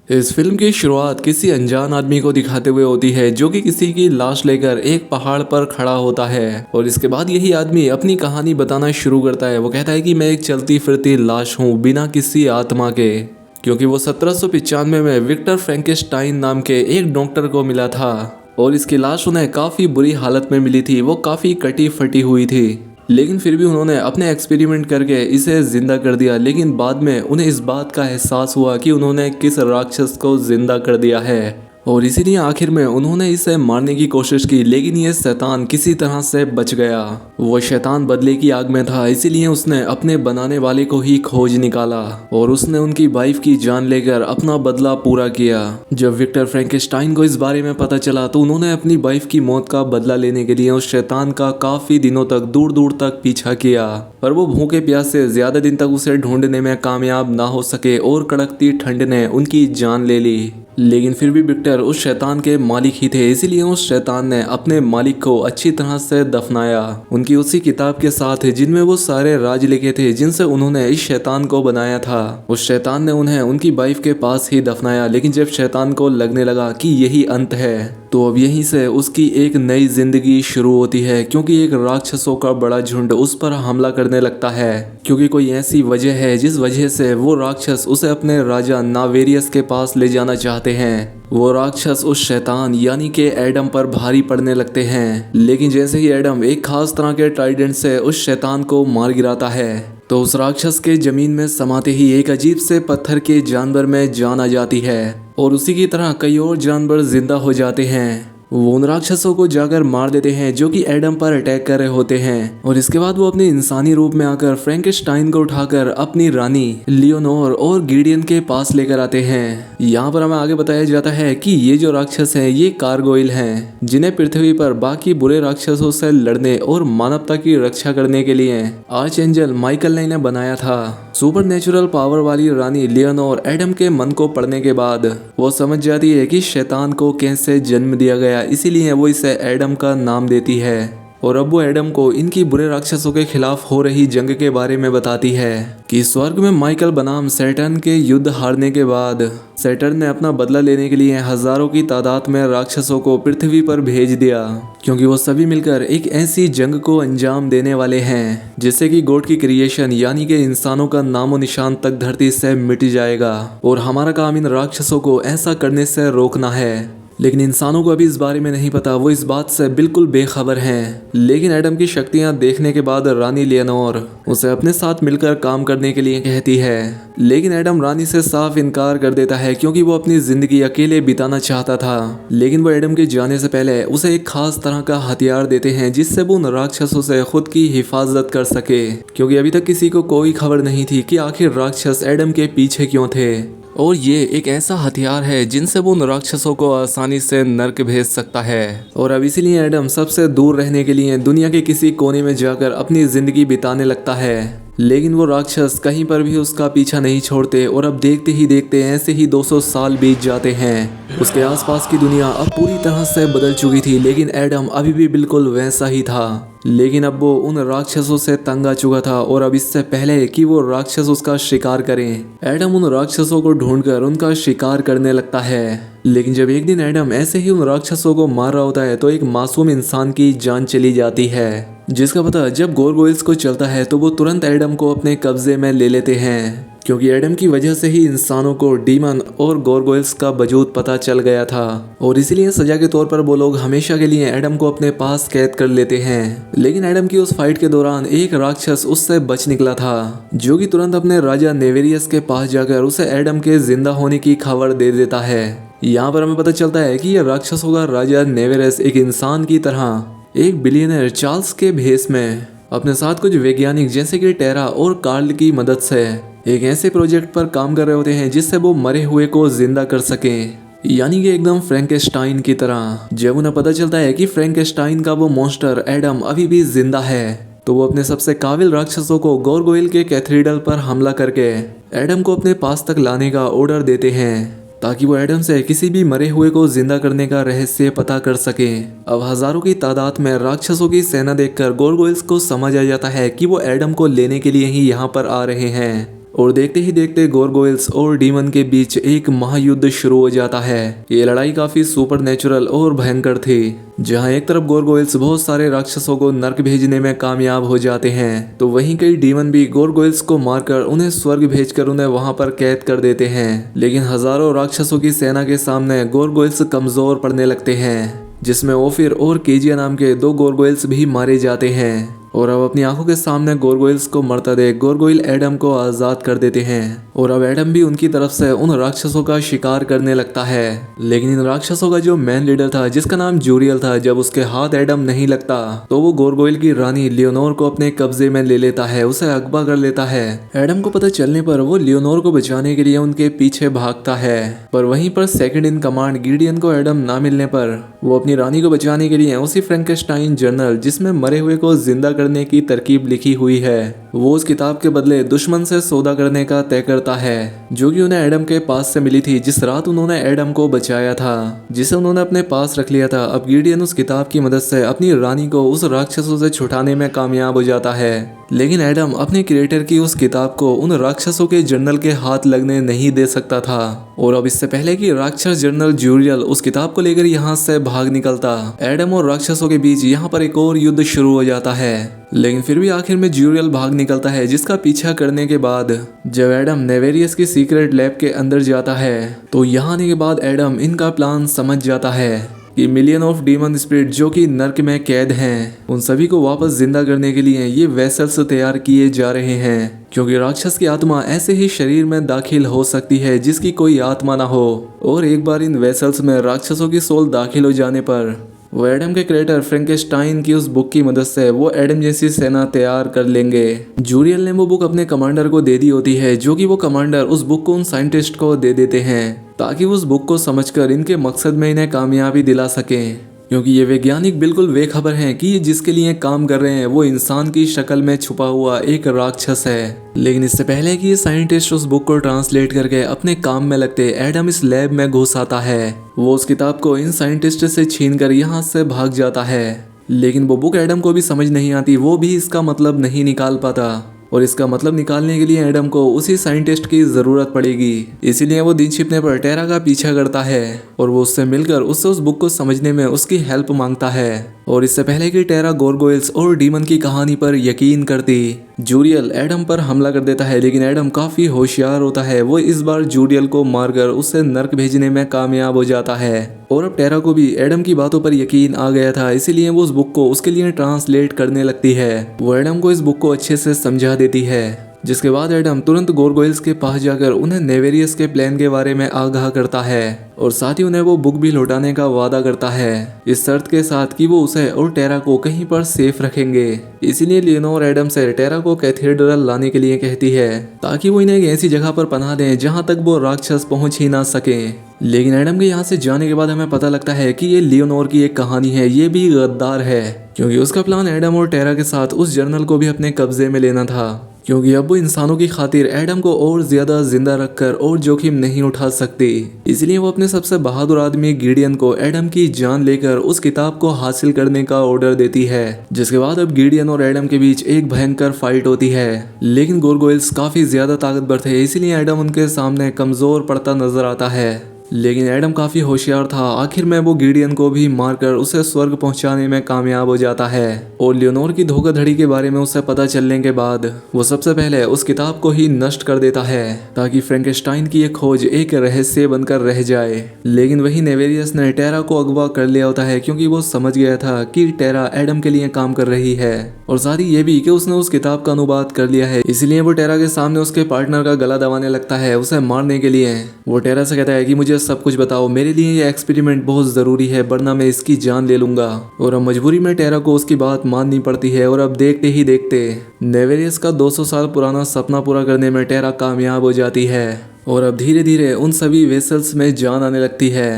इस फिल्म की शुरुआत किसी अनजान आदमी को दिखाते हुए होती है जो कि किसी की लाश लेकर एक पहाड़ पर खड़ा होता है और इसके बाद यही आदमी अपनी कहानी बताना शुरू करता है। वो कहता है कि मैं एक चलती फिरती लाश हूँ बिना किसी आत्मा के, क्योंकि वो 1795 में विक्टर फ्रैंकेनस्टाइन नाम के एक डॉक्टर को मिला था और इसकी लाश उन्हें काफ़ी बुरी हालत में मिली थी। वो काफ़ी कटी फटी हुई थी, लेकिन फिर भी उन्होंने अपने एक्सपेरिमेंट करके इसे जिंदा कर दिया। लेकिन बाद में उन्हें इस बात का एहसास हुआ कि उन्होंने किस राक्षस को जिंदा कर दिया है और इसीलिए आखिर में उन्होंने इसे मारने की कोशिश की, लेकिन ये शैतान किसी तरह से बच गया। वो शैतान बदले की आग में था, इसीलिए उसने अपने बनाने वाले को ही खोज निकाला और उसने उनकी वाइफ की जान लेकर अपना बदला पूरा किया। जब विक्टर फ्रैंकेनस्टाइन को इस बारे में पता चला तो उन्होंने अपनी वाइफ की मौत का बदला लेने के लिए उस शैतान का काफी दिनों तक दूर दूर तक पीछा किया, पर वो भूखे प्यासे ज्यादा दिन तक उसे ढूंढने में कामयाब ना हो सके और कड़कती ठंड ने उनकी जान ले ली। लेकिन फिर भी विक्टर उस शैतान के मालिक ही थे, इसीलिए उस शैतान ने अपने मालिक को अच्छी तरह से दफनाया, उनकी उसी किताब के साथ जिनमें वो सारे राज लिखे थे जिनसे उन्होंने इस शैतान को बनाया था। उस शैतान ने उन्हें उनकी वाइफ के पास ही दफनाया। लेकिन जब शैतान को लगने लगा कि यही अंत है तो अब यहीं से उसकी एक नई जिंदगी शुरू होती है, क्योंकि एक राक्षसों का बड़ा झुंड उस पर हमला करने लगता है, क्योंकि कोई ऐसी वजह है जिस वजह से वो राक्षस उसे अपने राजा नावेरियस के पास ले जाना चाहते हैं। वो राक्षस उस शैतान यानी कि एडम पर भारी पड़ने लगते हैं, लेकिन जैसे ही एडम एक खास तरह के ट्राइडेंट से उस शैतान को मार गिराता है तो उस राक्षस के जमीन में समाते ही एक अजीब से पत्थर के जानवर में जान आ जाती है और उसी की तरह कई और जानवर जिंदा हो जाते हैं। वो उन राक्षसों को जाकर मार देते हैं जो कि एडम पर अटैक कर रहे होते हैं और इसके बाद वो अपने इंसानी रूप में आकर फ्रैंकेनस्टाइन को उठाकर अपनी रानी लियोनोर और गिडियन के पास लेकर आते हैं। यहाँ पर हमें आगे बताया जाता है कि ये जो राक्षस हैं ये गारगोइल हैं, जिन्हें पृथ्वी पर बाकी बुरे राक्षसों से लड़ने और मानवता की रक्षा करने के लिए आर्चएंजल माइकल ने इन्हें बनाया था। सुपर नेचुरल पावर वाली रानी लियोनोर एडम के मन को पढ़ने के बाद वो समझ जाती है कि शैतान को कैसे जन्म दिया गया, इसीलिए वो इसे एडम का नाम देती है और अब वो एडम को इनकी बुरे राक्षसों के खिलाफ हो रही जंग के बारे में बताती है कि स्वर्ग में माइकल बनाम सैटर्न के युद्ध हारने के बाद सैटर्न ने अपना बदला लेने के लिए हजारों की तादाद में राक्षसों को पृथ्वी पर भेज दिया, क्योंकि वो सभी मिलकर एक ऐसी जंग को अंजाम देने वाले हैं जिससे कि गॉड की क्रिएशन यानी कि इंसानों का नामो निशान तक धरती से मिट जाएगा और हमारा काम इन राक्षसों को ऐसा करने से रोकना है। लेकिन इंसानों को अभी इस बारे में नहीं पता, वो इस बात से बिल्कुल बेखबर हैं। लेकिन एडम की शक्तियां देखने के बाद रानी लियोनोर उसे अपने साथ मिलकर काम करने के लिए कहती है, लेकिन एडम रानी से साफ इनकार कर देता है क्योंकि वो अपनी जिंदगी अकेले बिताना चाहता था। लेकिन वो एडम के जाने से पहले उसे एक खास तरह का हथियार देते हैं जिससे वो उन राक्षसों से खुद की हिफाजत कर सके, क्योंकि अभी तक किसी को कोई खबर नहीं थी कि आखिर राक्षस एडम के पीछे क्यों थे और ये एक ऐसा हथियार है जिनसे वो उन राक्षसों को आसानी से नर्क भेज सकता है। और अब इसीलिए एडम सबसे दूर रहने के लिए दुनिया के किसी कोने में जाकर अपनी जिंदगी बिताने लगता है। लेकिन वो राक्षस कहीं पर भी उसका पीछा नहीं छोड़ते और अब देखते ही देखते ऐसे ही 200 साल बीत जाते हैं। उसके आसपास की दुनिया अब पूरी तरह से बदल चुकी थी, लेकिन एडम अभी भी बिल्कुल वैसा ही था। लेकिन अब वो उन राक्षसों से तंग आ चुका था और अब इससे पहले कि वो राक्षस उसका शिकार करें, एडम उन राक्षसों को ढूंढकर उनका शिकार करने लगता है। लेकिन जब एक दिन एडम ऐसे ही उन राक्षसों को मार रहा होता है तो एक मासूम इंसान की जान चली जाती है, जिसका पता जब गारगोइल्स को चलता है तो वो तुरंत एडम को अपने कब्जे में ले लेते हैं, क्योंकि एडम की वजह से ही इंसानों को डीमन और गारगोइल्स का वजूद पता चल गया था और इसीलिए सजा के तौर पर वो लोग हमेशा के लिए एडम को अपने पास कैद कर लेते हैं। लेकिन एडम की उस फाइट के दौरान एक राक्षस उससे बच निकला था, जो कि तुरंत अपने राजा नेवेरियस के पास जाकर उसे एडम के जिंदा होने की खबर दे देता है। यहाँ पर हमें पता चलता है कि यह राक्षसों का राजा नेवेरियस एक इंसान की तरह एक बिलियनर चार्ल्स के भेष में अपने साथ कुछ वैज्ञानिक जैसे कि टेरा और कार्ल की मदद से एक ऐसे प्रोजेक्ट पर काम कर रहे होते हैं जिससे वो मरे हुए को जिंदा कर सकें, यानी कि एकदम फ्रैंकेनस्टाइन की तरह। जब उन्हें पता चलता है कि फ्रैंकेनस्टाइन का वो मॉन्स्टर एडम अभी भी जिंदा है तो वो अपने सबसे काबिल राक्षसों को गारगोइल के कैथेड्रल पर हमला करके एडम को अपने पास तक लाने का ऑर्डर देते हैं, ताकि वो एडम से किसी भी मरे हुए को जिंदा करने का रहस्य पता कर सके। अब हजारों की तादाद में राक्षसों की सेना देखकर गारगोइल्स को समझ आ जाता है कि वो एडम को लेने के लिए ही यहाँ पर आ रहे हैं और देखते ही देखते गोरगोइल्स और डीमन के बीच एक महायुद्ध शुरू हो जाता है। ये लड़ाई काफी सुपरनेचुरल और भयंकर थी, जहां एक तरफ गोरगोइल्स बहुत सारे राक्षसों को नर्क भेजने में कामयाब हो जाते हैं, तो वहीं कई डीमन भी गोरगोइल्स को मारकर उन्हें स्वर्ग भेजकर उन्हें वहां पर कैद कर देते हैं। लेकिन हजारों राक्षसों की सेना के सामने गोरगोइल्स कमजोर पड़ने लगते हैं, जिसमें ओफिर और केजिया नाम के 2 गोरगोइल्स भी मारे जाते हैं। और अब अपनी आंखों के सामने गोरगोइल्स को मरता देख गोरगोइल एडम को आजाद कर देते हैं, और अब एडम भी उनकी तरफ से उन राक्षसों का शिकार करने लगता है। लेकिन इन राक्षसों का जो मेन लीडर था, जिसका नाम जूरियल था, जब उसके हाथ एडम नहीं लगता तो वो गोरगोइल की रानी लियोनोर को अपने कब्जे में ले लेता है, उसे अगवा कर लेता है। एडम को पता चलने पर वो लियोनोर को बचाने के लिए उनके पीछे भागता है, पर वहीं पर सेकंड इन कमांड गिडियन को एडम ना मिलने पर वो अपनी रानी को बचाने के लिए उसी फ्रैंकेनस्टाइन जर्नल, जिसमें मरे हुए को जिंदा करने की तरकीब लिखी हुई है, वो उस किताब के बदले दुश्मन से सौदा करने का तय करता है, जो कि उन्हें एडम के पास से मिली थी जिस रात उन्होंने एडम को बचाया था, जिसे उन्होंने अपने पास रख लिया था। अब गिडियन उस किताब की मदद से अपनी रानी को उस राक्षसों से छुड़ाने में कामयाब हो जाता है। लेकिन एडम अपने क्रिएटर की उस किताब को उन राक्षसों के जर्नल के हाथ लगने नहीं दे सकता था, और अब इससे पहले कि राक्षस जनरल जूरियल उस किताब को लेकर यहाँ से भाग निकलता, एडम और राक्षसों के बीच यहाँ पर एक और युद्ध शुरू हो जाता है। लेकिन फिर भी आखिर में जूरियल भाग निकलता है, जिसका पीछा करने के बाद जब एडम नेवेरियस की सीक्रेट लैब के अंदर जाता है, तो यहाँ आने के बाद एडम इनका प्लान समझ जाता है कि मिलियन ऑफ डीमन स्पिरिट जो कि नर्क में कैद हैं, उन सभी को वापस जिंदा करने के लिए ये वेसल्स तैयार किए जा रहे हैं, क्योंकि राक्षस की आत्मा ऐसे ही शरीर में दाखिल हो सकती है जिसकी कोई आत्मा ना हो। और एक बार इन वेसल्स में राक्षसों की सोल दाखिल हो जाने पर वो एडम के क्रिएटर फ्रैंकेनस्टाइन की उस बुक की मदद से वो एडम जैसी सेना तैयार कर लेंगे। जूरियल ने वो बुक अपने कमांडर को दे दी होती है, जो कि वो कमांडर उस बुक को उन साइंटिस्ट को दे देते हैं, ताकि उस बुक को समझकर इनके मकसद में इन्हें कामयाबी दिला सकें, क्योंकि ये वैज्ञानिक बिल्कुल बेखबर हैं कि ये जिसके लिए काम कर रहे हैं वो इंसान की शक्ल में छुपा हुआ एक राक्षस है। लेकिन इससे पहले कि ये साइंटिस्ट उस बुक को ट्रांसलेट करके अपने काम में लगते, एडम इस लैब में घुस आता है। वो उस किताब को इन साइंटिस्ट से छीनकर यहाँ से भाग जाता है, लेकिन वो बुक एडम को भी समझ नहीं आती, वो भी इसका मतलब नहीं निकाल पाता, और इसका मतलब निकालने के लिए एडम को उसी साइंटिस्ट की जरूरत पड़ेगी। इसीलिए वो दिन छिपने पर टेरा का पीछा करता है, और वो उससे मिलकर उससे उस बुक को समझने में उसकी हेल्प मांगता है। और इससे पहले कि टेरा गोरगोइल्स और डीमन की कहानी पर यकीन करती, जूरियल एडम पर हमला कर देता है। लेकिन एडम काफी होशियार होता है, वो इस बार जूरियल को मारकर उसे नर्क भेजने में कामयाब हो जाता है। और अब टेरा को भी एडम की बातों पर यकीन आ गया था, इसीलिए वो उस बुक को उसके लिए ट्रांसलेट करने लगती है। वो एडम को इस बुक को अच्छे से समझा देती है, जिसके बाद एडम तुरंत गोरगोइल्स के पास जाकर उन्हें नेवेरियस के प्लान के बारे में आगाह करता है, और साथ ही उन्हें वो बुक भी लौटाने का वादा करता है, इस शर्त के साथ कि वो उसे और टेरा को कहीं पर सेफ रखेंगे। इसीलिए लियोनोर एडम से टेरा को कैथेड्रल लाने के लिए कहती है, ताकि वो इन्हें ऐसी जगह पर पनाह दें जहां तक वो राक्षस पहुंच ही ना सके। लेकिन एडम के यहाँ से जाने के बाद हमें पता लगता है कि ये लियोनोर की एक कहानी है, ये भी गद्दार है, क्योंकि उसका प्लान एडम और टेरा के साथ उस जर्नल को भी अपने कब्जे में लेना था, क्योंकि अब वो इंसानों की खातिर एडम को और ज्यादा जिंदा रखकर और जोखिम नहीं उठा सकती। इसलिए वो अपने सबसे बहादुर आदमी गिडियन को एडम की जान लेकर उस किताब को हासिल करने का ऑर्डर देती है, जिसके बाद अब गिडियन और एडम के बीच एक भयंकर फाइट होती है। लेकिन गोरगोइल्स काफी ज्यादा ताकतवर थे, इसलिए एडम उनके सामने कमजोर पड़ता नजर आता है। लेकिन एडम काफी होशियार था, आखिर में वो गिडियन को भी मारकर उसे स्वर्ग पहुंचाने में कामयाब हो जाता है। और लियोनोर की धोखाधड़ी के बारे में उसे पता चलने के बाद वो सबसे पहले उस किताब को ही नष्ट कर देता है, ताकि फ्रैंकेनस्टाइन की ये खोज एक रहस्य बनकर रह जाए। लेकिन वही नेवेरियस ने टेरा को अगवा कर लिया होता है, क्योंकि वो समझ गया था कि टेरा एडम के लिए काम कर रही है, और साथ ही ये भी कि उसने उस किताब का अनुवाद कर लिया है। इसलिए वो टेरा के सामने उसके पार्टनर का गला दबाने लगता है उसे मारने के लिए। वो टेरा से कहता है कि मुझे सब कुछ बताओ, मेरे लिए ये एक्सपेरिमेंट बहुत जरूरी है, वरना मैं इसकी जान ले लूंगा। और अब मजबूरी में टेरा को उसकी बात माननी पड़ती है। और अब देखते ही देखते नेवेरियस का 200 साल पुराना सपना पूरा करने में टेरा कामयाब हो जाती है, और अब धीरे धीरे उन सभी वेसल्स में जान आने लगती है।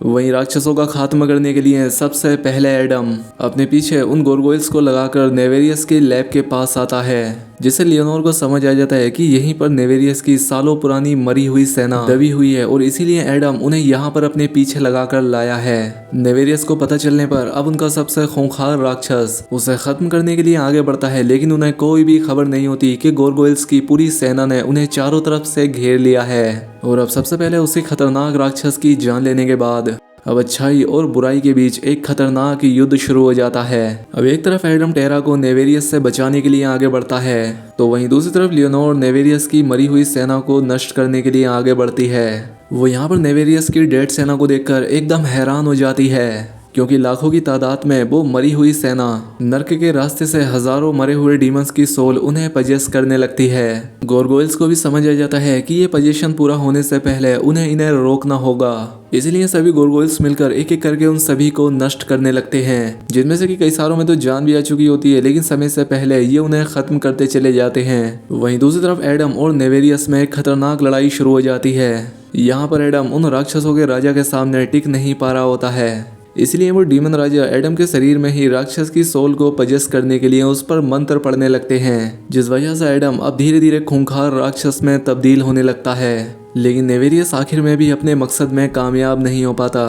वहीं राक्षसों का खात्मा करने के लिए सबसे पहले एडम अपने पीछे उन गोरगोइल्स को लगाकर नेवेरियस के लैब के पास आता है, जिससे लियोनोर को समझ आ जाता है कि यहीं पर नेवेरियस की सालों पुरानी मरी हुई सेना दबी हुई है और इसीलिए एडम उन्हें यहाँ पर अपने पीछे लगाकर लाया है। नेवेरियस को पता चलने पर अब उनका सबसे खूंखार राक्षस उसे खत्म करने के लिए आगे बढ़ता है, लेकिन उन्हें कोई भी खबर नहीं होती कि गोरगोइल्स की पूरी सेना ने उन्हें चारों तरफ से घेर लिया है। और अब सबसे पहले उसी खतरनाक राक्षस की जान लेने के बाद अब अच्छाई और बुराई के बीच एक खतरनाक युद्ध शुरू हो जाता है। अब एक तरफ एडम टेरा को नेवेरियस से बचाने के लिए आगे बढ़ता है, तो वहीं दूसरी तरफ लियोनोर नेवेरियस की मरी हुई सेना को नष्ट करने के लिए आगे बढ़ती है। वो यहाँ पर नेवेरियस की डेड सेना को देखकर एकदम हैरान हो जाती है, क्योंकि लाखों की तादाद में वो मरी हुई सेना नर्क के रास्ते से हजारों मरे हुए डीमंस की सोल उन्हें पजेस करने लगती है। गोरगोइल्स को भी समझ आ जाता है कि ये पजेशन पूरा होने से पहले उन्हें इन्हें रोकना होगा, इसलिए सभी गोरगोइल्स मिलकर एक एक करके उन सभी को नष्ट करने लगते हैं, जिनमें से कि कई सारों में तो जान भी आ चुकी होती है, लेकिन समय से पहले ये उन्हें खत्म करते चले जाते हैं। वहीं दूसरी तरफ एडम और नेवेरियस में एक खतरनाक लड़ाई शुरू हो जाती है। यहाँ पर एडम उन राक्षसों के राजा के सामने टिक नहीं पा रहा होता है, इसलिए वो डीमन राजा एडम के शरीर में ही राक्षस की सोल को पजेस करने के लिए उस पर मंत्र पढ़ने लगते हैं, जिस वजह से एडम अब धीरे धीरे खूंखार राक्षस में तब्दील होने लगता है। लेकिन नेवेरियस आखिर में भी अपने मकसद में कामयाब नहीं हो पाता,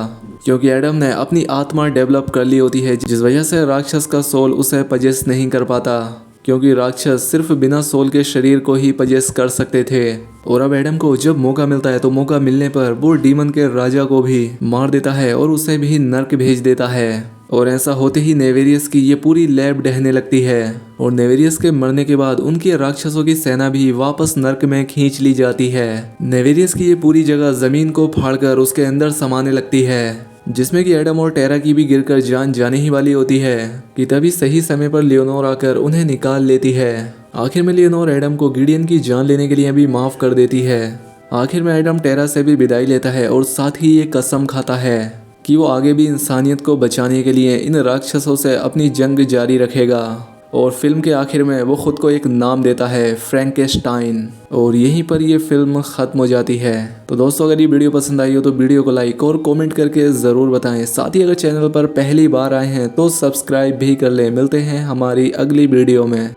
क्योंकि एडम ने अपनी आत्मा डेवलप कर ली होती है, जिस वजह से राक्षस का सोल उसे पजेस नहीं कर पाता, क्योंकि राक्षस सिर्फ बिना सोल के शरीर को ही पजेस कर सकते थे। और अब एडम को जब मौका मिलता है तो मौका मिलने पर वो डीमन के राजा को भी मार देता है और उसे भी नर्क भेज देता है। और ऐसा होते ही नेवेरियस की ये पूरी लैब ढहने लगती है और नेवेरियस के मरने के बाद उनकी राक्षसों की सेना भी वापस नर्क में खींच ली जाती है। नेवेरियस की ये पूरी जगह जमीन को फाड़कर उसके अंदर समाने लगती है, जिसमें कि एडम और टेरा की भी गिरकर जान जाने ही वाली होती है कि तभी सही समय पर लियोनोर आकर उन्हें निकाल लेती है। आखिर में लियोनोर एडम को गिडियन की जान लेने के लिए भी माफ कर देती है। आखिर में एडम टेरा से भी विदाई लेता है और साथ ही ये कसम खाता है कि वो आगे भी इंसानियत को बचाने के लिए इन राक्षसों से अपनी जंग जारी रखेगा। और फिल्म के आखिर में वो खुद को एक नाम देता है, फ्रैंकेस्टाइन। और यहीं पर ये फिल्म ख़त्म हो जाती है। तो दोस्तों, अगर ये वीडियो पसंद आई हो तो वीडियो को लाइक और कमेंट करके ज़रूर बताएं। साथ ही अगर चैनल पर पहली बार आए हैं तो सब्सक्राइब भी कर लें। मिलते हैं हमारी अगली वीडियो में।